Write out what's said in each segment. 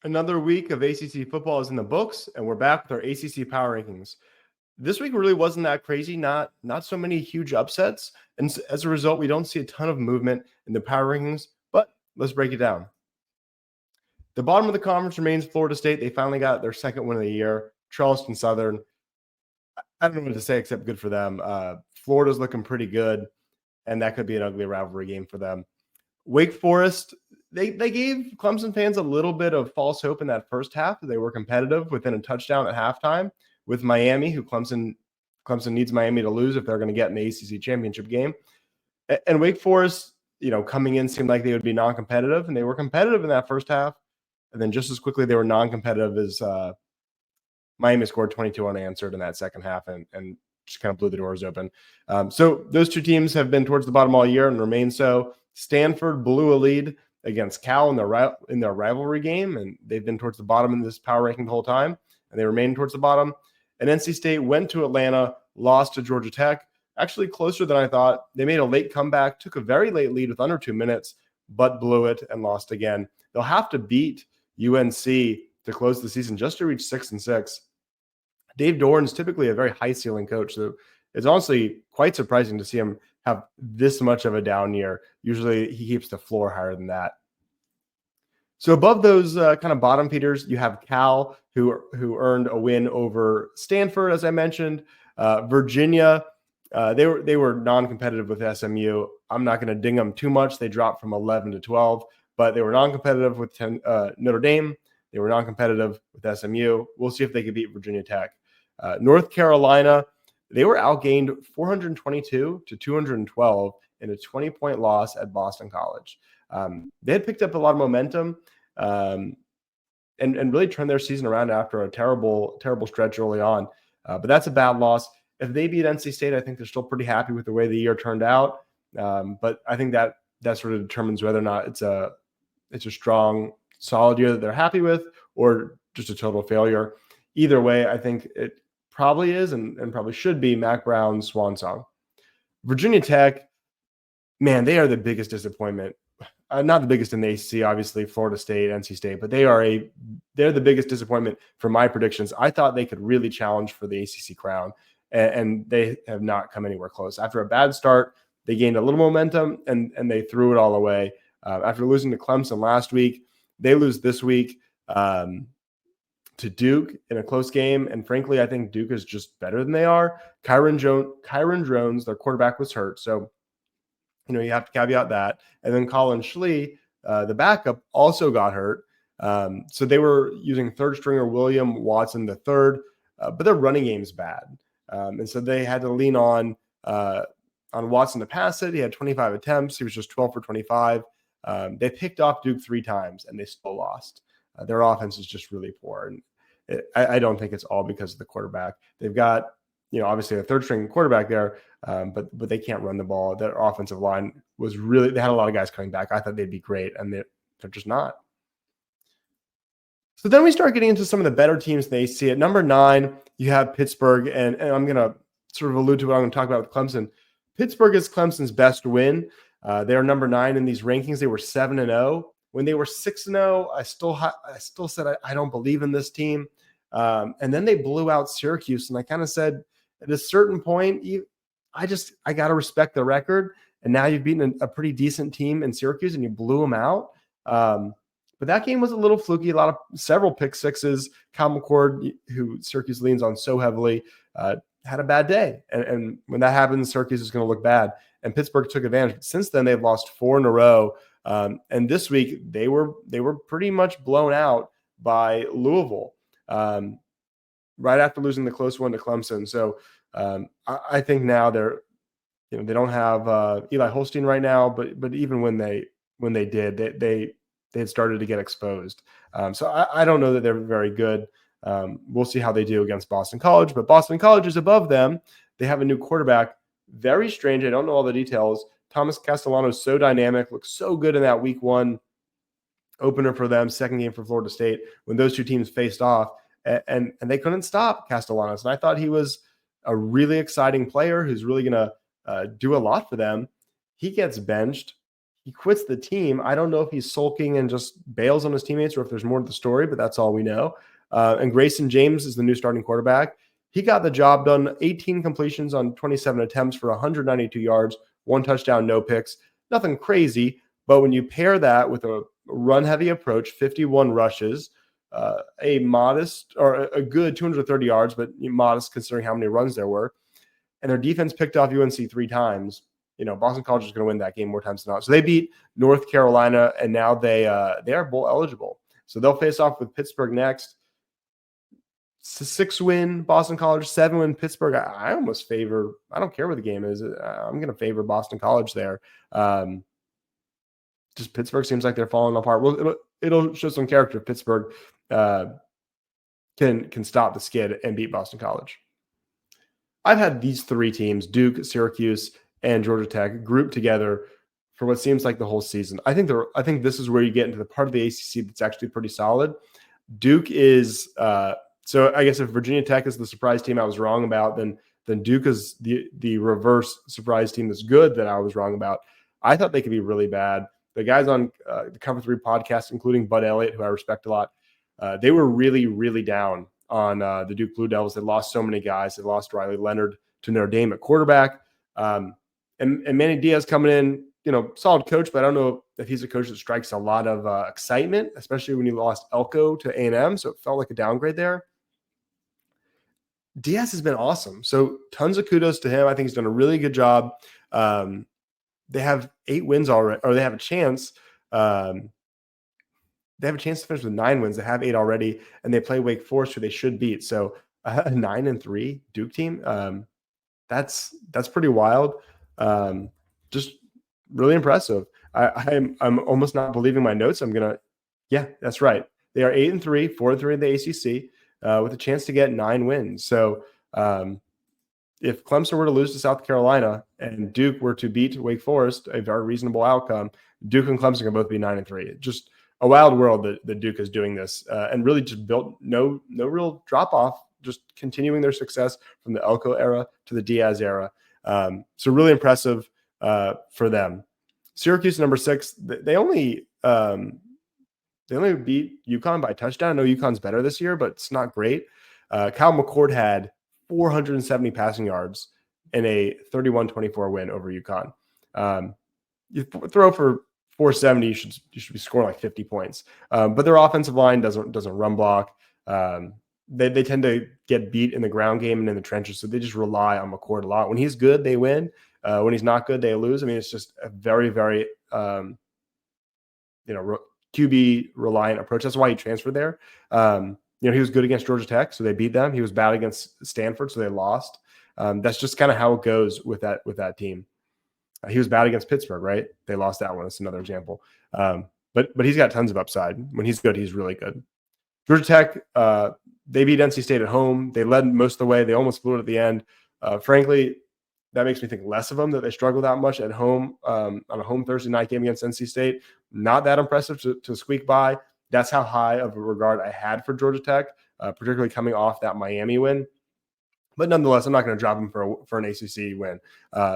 Another week of ACC football is in the books, and we're back with our ACC power rankings. This week really wasn't that crazy, not so many huge upsets, and as a result, we don't see a ton of movement in the power rankings, but let's break it down. The bottom of the conference remains Florida State. They finally got their second win of the year. Charleston Southern, I don't know what to say except good for them. Florida's looking pretty good, and that could be an ugly rivalry game for them. Wake Forest, they gave Clemson fans a little bit of false hope in that first half. They were competitive within a touchdown at halftime with Miami, who Clemson needs Miami to lose if they're going to get in the ACC Championship game. And Wake Forest, coming in seemed like they would be non-competitive, and they were competitive in that first half. And then just as quickly, they were non-competitive as Miami scored 22 unanswered in that second half and just kind of blew the doors open. So those two teams have been towards the bottom all year and remain so. Stanford blew a lead against Cal in their rivalry game, and they've been towards the bottom in this power ranking the whole time, and they remain towards the bottom. And NC State went to Atlanta, lost to Georgia Tech, actually closer than I thought. They made a late comeback, took a very late lead with under 2 minutes, but blew it and lost again. They'll have to beat UNC to close the season just to reach 6-6. Dave Doran's typically a very high ceiling coach, so it's honestly quite surprising to see him have this much of a down year. Usually he keeps the floor higher than that. So above those kind of bottom feeders, you have Cal, who earned a win over Stanford, as I mentioned. Virginia, they were non-competitive with SMU. I'm not going to ding them too much. They dropped from 11 to 12, but they were non-competitive with Notre Dame. They were non-competitive with SMU. We'll see if they can beat Virginia Tech. North Carolina, they were outgained 422 to 212 in a 20-point loss at Boston College. They had picked up a lot of momentum and really turned their season around after a terrible stretch early on. But that's a bad loss. If they beat NC State, I think they're still pretty happy with the way the year turned out. But I think that sort of determines whether or not it's a strong, solid year that they're happy with or just a total failure. Either way, I think it probably is and probably should be Mac Brown's swan song. Virginia Tech, man, they are the biggest disappointment. Not the biggest in the ACC, obviously, Florida State, NC State, but they're the biggest disappointment for my predictions. I thought they could really challenge for the ACC crown, and they have not come anywhere close. After a bad start, they gained a little momentum, and they threw it all away. After losing to Clemson last week, they lose this week to Duke in a close game, and frankly, I think Duke is just better than they are. Kyron Jones, their quarterback, was hurt, so you have to caveat that. And then Colin Schlee, the backup, also got hurt. So they were using third stringer William Watson the third, but their running game's bad, and so they had to lean on Watson to pass it. He had 25 attempts. He was just 12 for 25. They picked off Duke 3 times, and they still lost. Their offense is just really poor, and I don't think it's all because of the quarterback. They've got, obviously a third string quarterback there, but they can't run the ball. Their offensive line they had a lot of guys coming back. I thought they'd be great, and they're just not. So then we start getting into some of the better teams in the ACC. At number 9, you have Pittsburgh, and I'm going to sort of allude to what I'm going to talk about with Clemson. Pittsburgh is Clemson's best win. They are number 9 in these rankings. They were 7-0. When they were 6-0, I still said I don't believe in this team. And then they blew out Syracuse, and I kind of said at a certain point, I got to respect the record. And now you've beaten a pretty decent team in Syracuse, and you blew them out. But that game was a little fluky. Several pick sixes. Kyle McCord, who Syracuse leans on so heavily, had a bad day. And when that happens, Syracuse is going to look bad. And Pittsburgh took advantage. But since then, they've lost 4 in a row. And this week they were pretty much blown out by Louisville right after losing the close one to Clemson. So I think now they don't have Eli Holstein right now, but even when they did, they had started to get exposed. So I don't know that they're very good. We'll see how they do against Boston College, but Boston College is above them. They have a new quarterback. Very strange. I don't know all the details. Thomas Castellano is so dynamic, looks so good in that week 1 opener for them, second game for Florida State, when those two teams faced off, and they couldn't stop Castellanos. And I thought he was a really exciting player who's really going to do a lot for them. He gets benched. he quits the team. I don't know if he's sulking and just bails on his teammates or if there's more to the story, but that's all we know. And Grayson James is the new starting quarterback. He got the job done, 18 completions on 27 attempts for 192 yards, 1 touchdown, no picks. Nothing crazy, but when you pair that with a run-heavy approach, 51 rushes, a modest or a good 230 yards, but modest considering how many runs there were, and their defense picked off UNC 3 times, Boston College is going to win that game more times than not. So they beat North Carolina, and now they are bowl eligible. So they'll face off with Pittsburgh next. 6-win Boston College, 7-win Pittsburgh. I almost favor. I don't care what the game is. I'm going to favor Boston College there. Just Pittsburgh seems like they're falling apart. Well, it'll show some character if Pittsburgh can stop the skid and beat Boston College. I've had these 3 teams, Duke, Syracuse, and Georgia Tech, grouped together for what seems like the whole season. I think this is where you get into the part of the ACC that's actually pretty solid. Duke is so I guess if Virginia Tech is the surprise team I was wrong about, then Duke is the reverse surprise team that's good that I was wrong about. I thought they could be really bad. The guys on the Cover 3 podcast, including Bud Elliott, who I respect a lot, they were really, really down on the Duke Blue Devils. They lost so many guys. They lost Riley Leonard to Notre Dame at quarterback. And Manny Diaz coming in, solid coach, but I don't know if he's a coach that strikes a lot of excitement, especially when he lost Elko to A&M. So it felt like a downgrade there. Diaz has been awesome. So tons of kudos to him. I think he's done a really good job. They have 8 wins already, or they have a chance. They have a chance to finish with 9 wins. They have 8 already, and they play Wake Forest, who they should beat. So a 9-3 Duke team, that's pretty wild. Just really impressive. I'm almost not believing my notes. Yeah, that's right. They are 8-3, 4-3 in the ACC, with a chance to get 9 wins. So if Clemson were to lose to South Carolina and Duke were to beat Wake Forest, a very reasonable outcome, Duke and Clemson can both be 9-3. Just a wild world that Duke is doing this, and really just built no real drop off, just continuing their success from the Elko era to the Diaz era. So really impressive for them. Syracuse, number 6, they only beat UConn by a touchdown. I know UConn's better this year, but it's not great. Kyle McCord had 470 passing yards in a 31-24 win over UConn. You throw for 470, you should be scoring like 50 points. But their offensive line doesn't run block. They tend to get beat in the ground game and in the trenches, so they just rely on McCord a lot. When he's good, they win. When he's not good, they lose. I mean, it's just a very, very QB reliant approach. That's why he transferred there. He was good against Georgia Tech, so they beat them. He was bad against Stanford, so they lost. That's just kind of how it goes with that team. He was bad against Pittsburgh, right? They lost that one. That's another example. But he's got tons of upside. When he's good, he's really good. Georgia Tech, they beat NC State at home. They led most of the way. They almost blew it at the end. Frankly, that makes me think less of them, that they struggle that much at home on a home Thursday night game against NC State. Not that impressive to squeak by. That's how high of a regard I had for Georgia Tech, particularly coming off that Miami win. But nonetheless, I'm not going to drop them for an ACC win.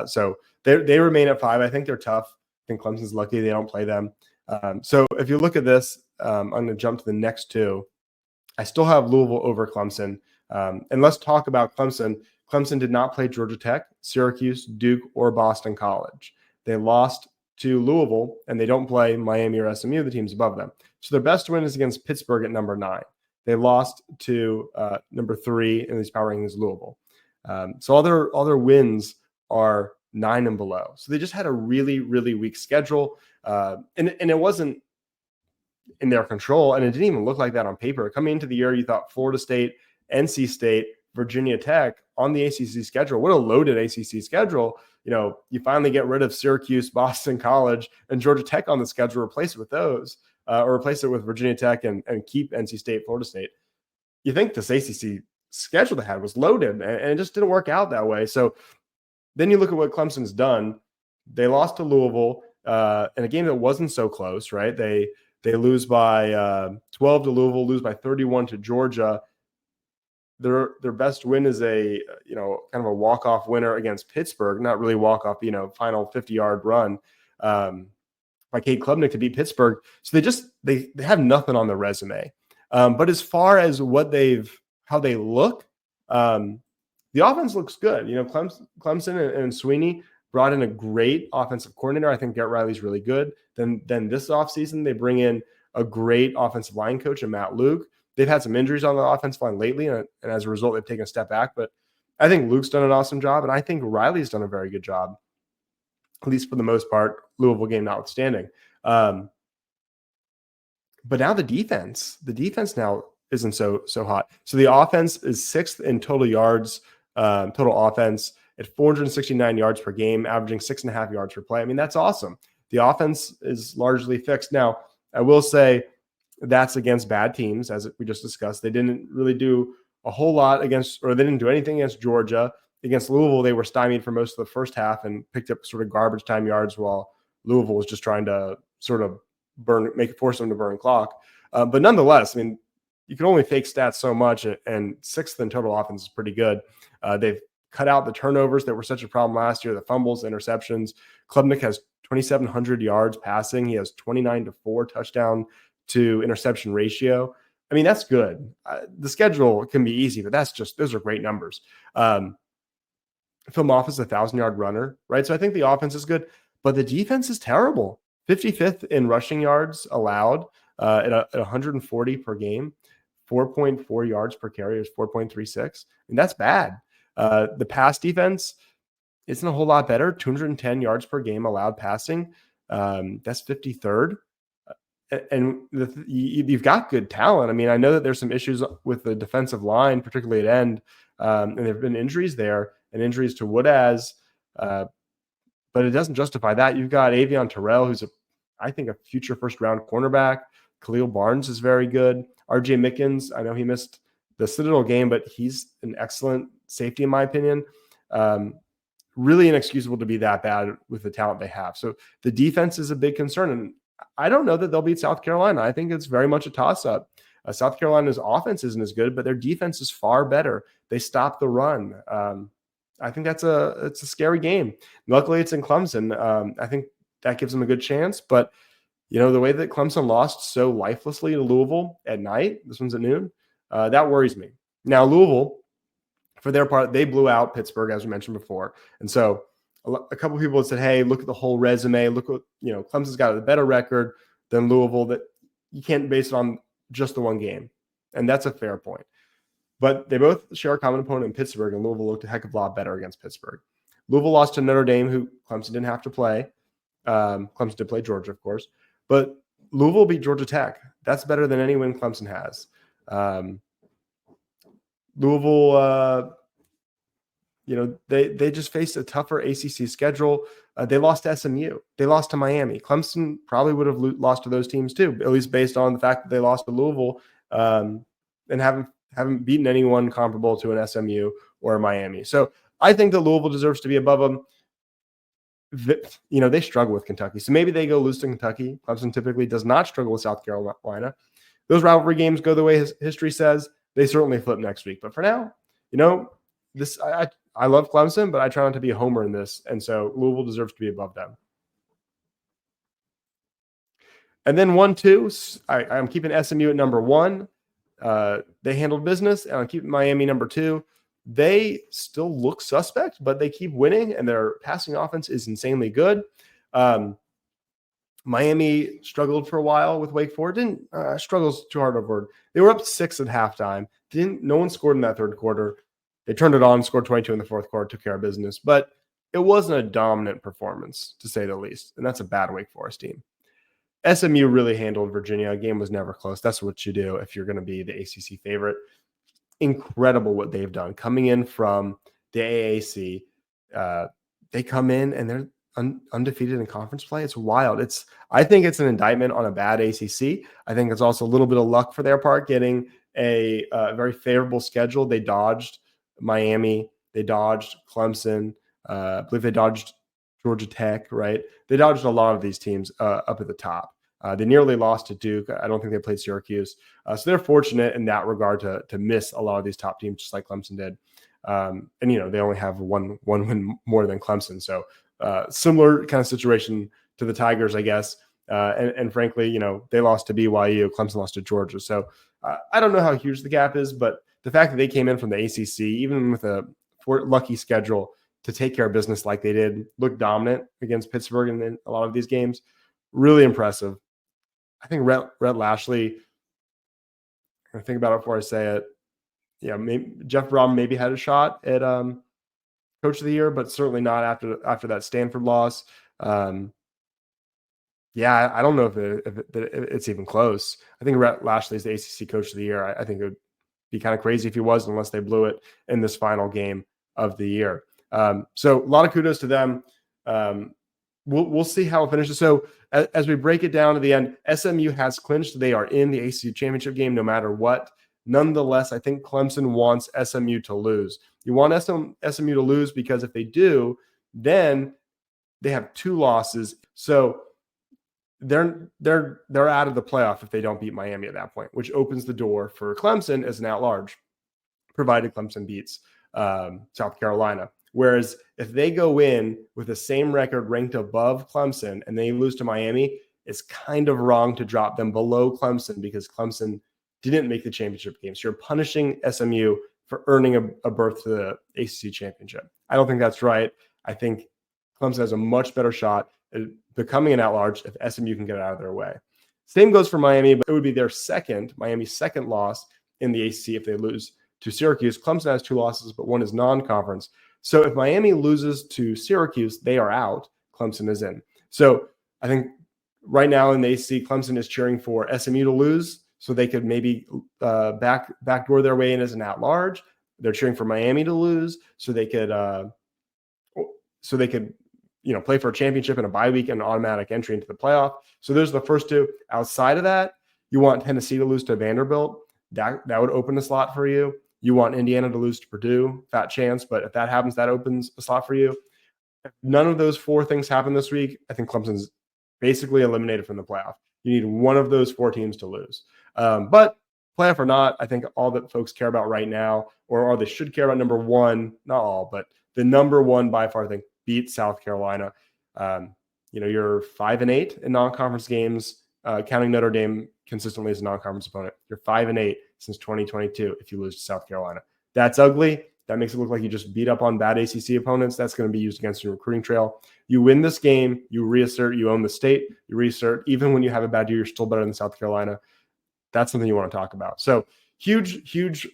So they remain at 5. I think they're tough. I think Clemson's lucky they don't play them. So if you look at this, I'm going to jump to the next 2. I still have Louisville over Clemson. And let's talk about Clemson. Clemson did not play Georgia Tech, Syracuse, Duke, or Boston College. They lost to Louisville, and they don't play Miami or SMU, the teams above them. So their best win is against Pittsburgh at number 9. They lost to number 3 in these power rankings, Louisville. So all their wins are 9 and below. So they just had a really, really weak schedule. And it wasn't in their control, and it didn't even look like that on paper. Coming into the year, you thought Florida State, NC State, Virginia Tech on the ACC schedule. What a loaded ACC schedule. You finally get rid of Syracuse, Boston College, and Georgia Tech on the schedule, replace it with those, or replace it with Virginia Tech and keep NC State, Florida State. You think this ACC schedule they had was loaded, and it just didn't work out that way. So then you look at what Clemson's done. They lost to Louisville in a game that wasn't so close, right? They lose by 12 to Louisville, lose by 31 to Georgia. Their best win is a kind of a walk-off winner against Pittsburgh. Not really walk-off, final 50-yard run. by Cade Klubnik to beat Pittsburgh. So they have nothing on their resume. But as far as how they look, the offense looks good. Clemson and Sweeney brought in a great offensive coordinator. I think Garrett Riley's really good. Then this offseason, they bring in a great offensive line coach in Matt Luke. They've had some injuries on the offensive line lately, and as a result, they've taken a step back. But I think Luke's done an awesome job, and I think Riley's done a very good job, at least for the most part, Louisville game notwithstanding. But now the defense now isn't so hot. So the offense is 6th in total yards, total offense at 469 yards per game, averaging 6.5 yards per play. I mean, that's awesome. The offense is largely fixed. Now, I will say that's against bad teams, as we just discussed. They didn't really do a whole lot they didn't do anything against Georgia. Against Louisville, they were stymied for most of the first half and picked up sort of garbage time yards while Louisville was just trying to sort of force them to burn clock. But nonetheless, I mean, you can only fake stats so much, and 6th in total offense is pretty good. They've cut out the turnovers that were such a problem last year, the fumbles, interceptions. Klubnik has 2,700 yards passing. He has 29-4 touchdown to interception ratio. I mean, that's good. The schedule can be easy, but those are great numbers. Phil Moffitt is a 1,000-yard runner, right? So I think the offense is good, but the defense is terrible. 55th in rushing yards allowed at 140 per game, 4.4 yards per carry is 4.36, and that's bad. The pass defense isn't a whole lot better. 210 yards per game allowed passing. That's 53rd. And you've got good talent. I mean, I know that there's some issues with the defensive line, particularly at end, and there have been injuries there and injuries to Woodaz, but it doesn't justify that. You've got Avion Terrell, who's I think a future first-round cornerback. Khalil Barnes is very good. R.J. Mickens, I know he missed the Citadel game, but he's an excellent safety in my opinion. Really inexcusable to be that bad with the talent they have. So the defense is a big concern, and I don't know that they'll beat South Carolina. I think it's very much a toss-up. South Carolina's offense isn't as good, but their defense is far better. They stop the run. I think it's a scary game. Luckily, it's in Clemson. I think that gives them a good chance. But, the way that Clemson lost so lifelessly to Louisville at night, this one's at noon, that worries me. Now, Louisville, for their part, they blew out Pittsburgh, as we mentioned before. And so a couple of people have said, hey, look at the whole resume. Look what, Clemson's got a better record than Louisville, that you can't base it on just the one game. And that's a fair point. But they both share a common opponent in Pittsburgh, and Louisville looked a heck of a lot better against Pittsburgh. Louisville lost to Notre Dame, who Clemson didn't have to play. Clemson did play Georgia, of course. But Louisville beat Georgia Tech. That's better than any win Clemson has. Louisville, they just faced a tougher ACC schedule. They lost to SMU. They lost to Miami. Clemson probably would have lost to those teams too, at least based on the fact that they lost to Louisville and haven't beaten anyone comparable to an SMU or a Miami. So I think that Louisville deserves to be above them. They struggle with Kentucky. So maybe they go lose to Kentucky. Clemson typically does not struggle with South Carolina. Those rivalry games go the way history says. They certainly flip next week. But for now, I love Clemson, but I try not to be a homer in this. And so Louisville deserves to be above them. And then 1-2, I'm keeping SMU at number 1. They handled business, and I'm keeping Miami number 2. They still look suspect, but they keep winning, and their passing offense is insanely good. Miami struggled for a while with Wake Forest. Struggles too hard of a word. They were up 6 at halftime. No one scored in that third quarter. They turned it on, scored 22 in the fourth quarter, took care of business. But it wasn't a dominant performance, to say the least, and that's a bad Wake Forest team. SMU really handled Virginia. A game was never close. That's what you do if you're going to be the ACC favorite. Incredible what they've done. Coming in from the AAC, they come in and they're undefeated in conference play. It's wild. I think it's an indictment on a bad ACC. I think it's also a little bit of luck for their part, getting a very favorable schedule. They dodged Miami. They dodged Clemson. I believe they dodged Georgia Tech, right? They dodged a lot of these teams up at the top. They nearly lost to Duke. I don't think they played Syracuse. So they're fortunate in that regard to miss a lot of these top teams, just like Clemson did. And, they only have one win more than Clemson. So similar kind of situation to the Tigers, I guess. And frankly, they lost to BYU, Clemson lost to Georgia. So I don't know how huge the gap is, but the fact that they came in from the ACC, even with a lucky schedule, to take care of business like they did, look dominant against Pittsburgh in a lot of these games, really impressive. I think Rhett Lashley, I think about it before I say it. Yeah, maybe Jeff Brom maybe had a shot at Coach of the Year, but certainly not after that Stanford loss. Yeah, I don't know if it's even close. I think Rhett Lashley is the ACC Coach of the Year. I think it would be kind of crazy if he was, unless they blew it in this final game of the year. So a lot of kudos to them. We'll see how it finishes. So as we break it down to the end, SMU has clinched. They are in the ACC Championship game no matter what. Nonetheless, I think Clemson wants SMU to lose. You want SMU to lose because if they do, then they have 2 losses. So they're out of the playoff if they don't beat Miami at that point, which opens the door for Clemson as an at-large, provided Clemson beats South Carolina. Whereas if they go in with the same record ranked above Clemson and they lose to Miami, it's kind of wrong to drop them below Clemson because Clemson didn't make the championship game. So you're punishing SMU for earning a berth to the ACC championship. I don't think that's right. I think Clemson has a much better shot at becoming an at-large if SMU can get it out of their way. Same goes for Miami, but it would be Miami's second loss in the ACC if they lose to Syracuse. Clemson has 2 losses, but one is non-conference. So if Miami loses to Syracuse, they are out. Clemson is in. So I think right now in the ACC, Clemson is cheering for SMU to lose so they could maybe backdoor their way in as an at-large. They're cheering for Miami to lose so they could play for a championship and a bye week and an automatic entry into the playoff. So those are the first 2. Outside of that, you want Tennessee to lose to Vanderbilt. That would open a slot for you. You want Indiana to lose to Purdue, fat chance, but if that happens, that opens a slot for you. If none of those 4 things happen this week, I think Clemson's basically eliminated from the playoff. You need one of those 4 teams to lose. But playoff or not, I think all that folks care about right now, or they should care about, number one, not all, but the number one by far thing, beat South Carolina. You're 5-8 in non-conference games, counting Notre Dame consistently as a non-conference opponent. You're 5-8 since 2022 if you lose to South Carolina. That's ugly. That makes it look like you just beat up on bad ACC opponents. That's going to be used against your recruiting trail. You win this game, you reassert, you own the state, you reassert. Even when you have a bad year, you're still better than South Carolina. That's something you want to talk about. So huge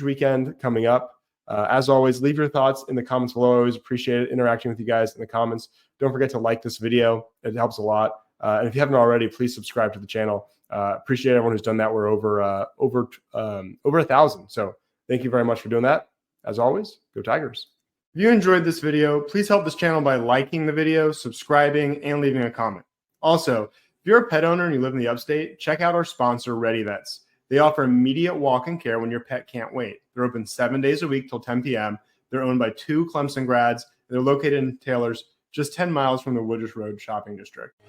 weekend coming up. As always, leave your thoughts in the comments below. I always appreciate it, interacting with you guys in the comments. Don't forget to like this video. It helps a lot. And if you haven't already, please subscribe to the channel. Appreciate everyone who's done that. We're over 1,000. So thank you very much for doing that. As always, go Tigers. If you enjoyed this video, please help this channel by liking the video, subscribing, and leaving a comment. Also, if you're a pet owner and you live in the upstate, check out our sponsor, Ready Vets. They offer immediate walk-in care when your pet can't wait. They're open 7 days a week till 10 p.m. They're owned by 2 Clemson grads. They're located in Taylor's, just 10 miles from the Woodruff Road shopping district.